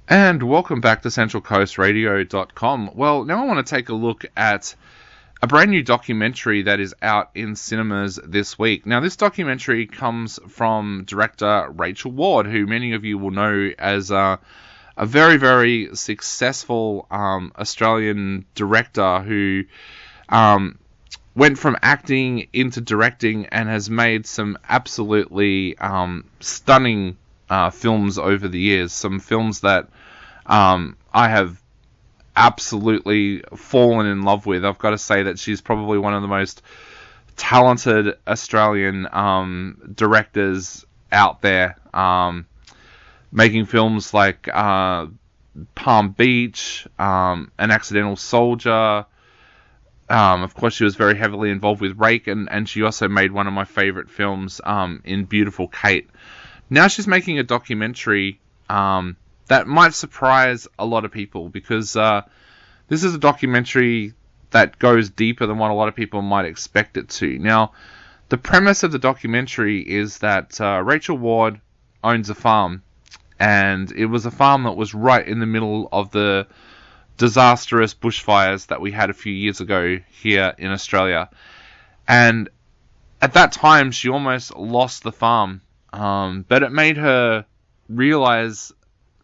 And welcome back to CentralCoastRadio.com. Well, now I want to take a look at a brand new documentary that is out in cinemas this week. Now, this documentary comes from director Rachel Ward, who many of you will know as a very, very successful Australian director who went from acting into directing and has made some absolutely stunning films over the years. Some films that I have absolutely fallen in love with. I've got to say that she's probably one of the most talented Australian directors out there, making films like Palm Beach, An Accidental Soldier. Of course, she was very heavily involved with Rake, and she also made one of my favourite films in Beautiful Kate. Now she's making a documentary that might surprise a lot of people, because this is a documentary that goes deeper than what a lot of people might expect it to. Now, the premise of the documentary is that Rachel Ward owns a farm, and it was a farm that was right in the middle of the disastrous bushfires that we had a few years ago here in Australia. And at that time, she almost lost the farm. But it made her realize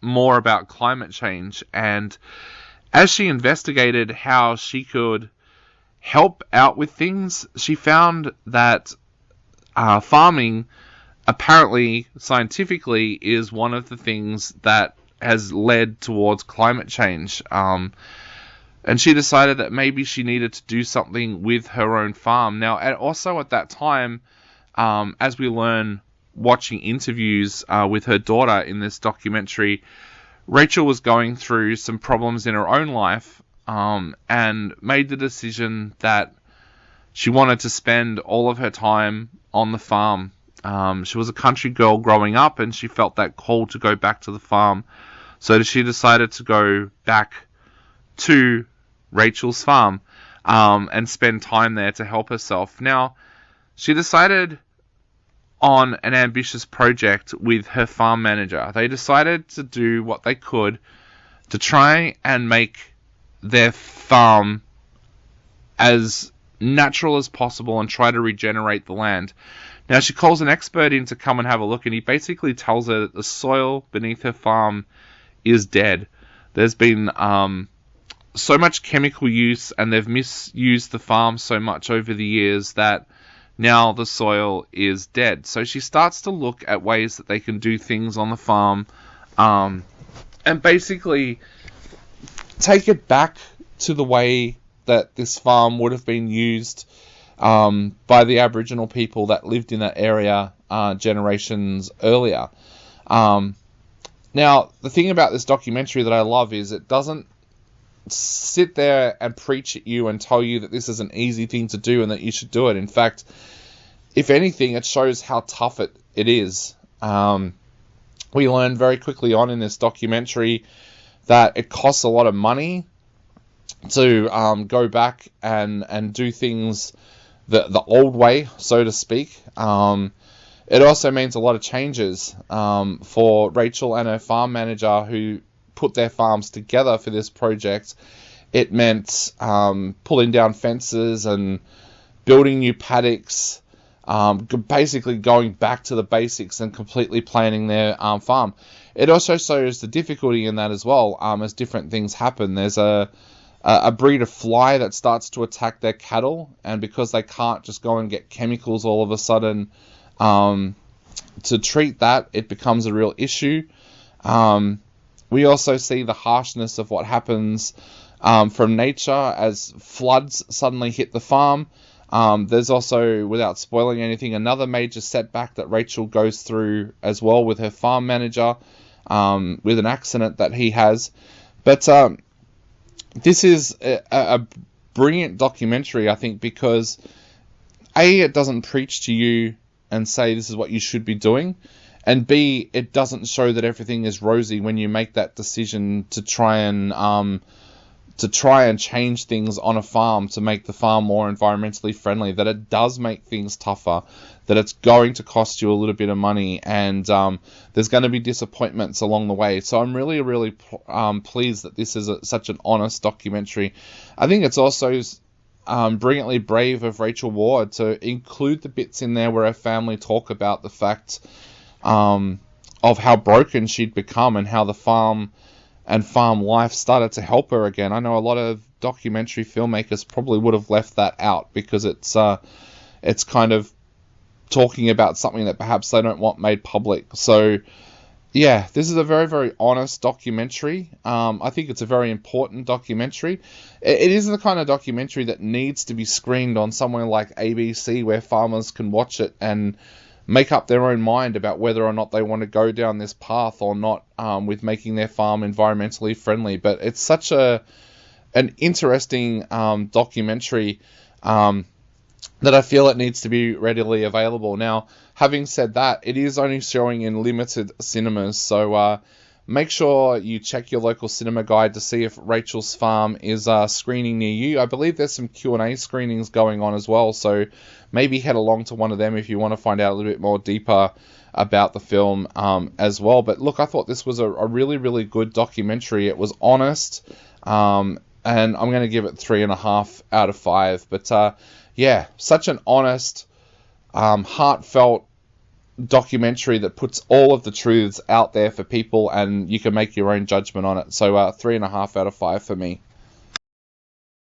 more about climate change, and as she investigated how she could help out with things, she found that farming, apparently scientifically, is one of the things that has led towards climate change. And she decided that maybe she needed to do something with her own farm. Now, also at that time, as we learn watching interviews with her daughter in this documentary, Rachel was going through some problems in her own life, and made the decision that she wanted to spend all of her time on the farm. She was a country girl growing up, and she felt that call to go back to the farm. So she decided to go back to Rachel's farm and spend time there to help herself. Now, she decided on an ambitious project with her farm manager. They decided to do what they could to try and make their farm as natural as possible and try to regenerate the land. Now, she calls an expert in to come and have a look, and he basically tells her that the soil beneath her farm is dead. There's been so much chemical use, and they've misused the farm so much over the years that now the soil is dead. So she starts to look at ways that they can do things on the farm, and basically take it back to the way that this farm would have been used by the Aboriginal people that lived in that area generations earlier. Now, the thing about this documentary that I love is it doesn't sit there and preach at you and tell you that this is an easy thing to do and that you should do it. In fact, if anything, it shows how tough it is. We learn very quickly on in this documentary that it costs a lot of money to go back and do things the old way, so to speak. It also means a lot of changes for Rachel and her farm manager, who put their farms together for this project. It meant pulling down fences and building new paddocks, basically going back to the basics and completely planning their farm. It also shows the difficulty in that as well, as different things happen. There's a breed of fly that starts to attack their cattle, and because they can't just go and get chemicals all of a sudden to treat that, it becomes a real issue. We also see the harshness of what happens from nature as floods suddenly hit the farm. There's also, without spoiling anything, another major setback that Rachel goes through as well with her farm manager, with an accident that he has. But this is a brilliant documentary, I think, because A, it doesn't preach to you and say this is what you should be doing, and B, it doesn't show that everything is rosy when you make that decision to try and change things on a farm to make the farm more environmentally friendly. That it does make things tougher, that it's going to cost you a little bit of money, and there's going to be disappointments along the way. So I'm really, really pleased that this is such an honest documentary. I think it's also brilliantly brave of Rachel Ward to include the bits in there where her family talk about the fact of how broken she'd become and how the farm and farm life started to help her again. I know a lot of documentary filmmakers probably would have left that out because it's kind of talking about something that perhaps they don't want made public. So yeah, this is a very, very honest documentary. I think it's a very important documentary. It is the kind of documentary that needs to be screened on somewhere like ABC, where farmers can watch it and make up their own mind about whether or not they want to go down this path or not, with making their farm environmentally friendly. But it's such an interesting documentary that I feel it needs to be readily available. Now, having said that, it is only showing in limited cinemas, so make sure you check your local cinema guide to see if Rachel's Farm is screening near you. I believe there's some Q&A screenings going on as well, so maybe head along to one of them if you want to find out a little bit more deeper about the film as well. But look, I thought this was a really, really good documentary. It was honest, and I'm going to give it 3.5 out of 5. But yeah, such an honest, heartfelt documentary that puts all of the truths out there for people, and you can make your own judgment on it. So 3.5 out of 5 for me.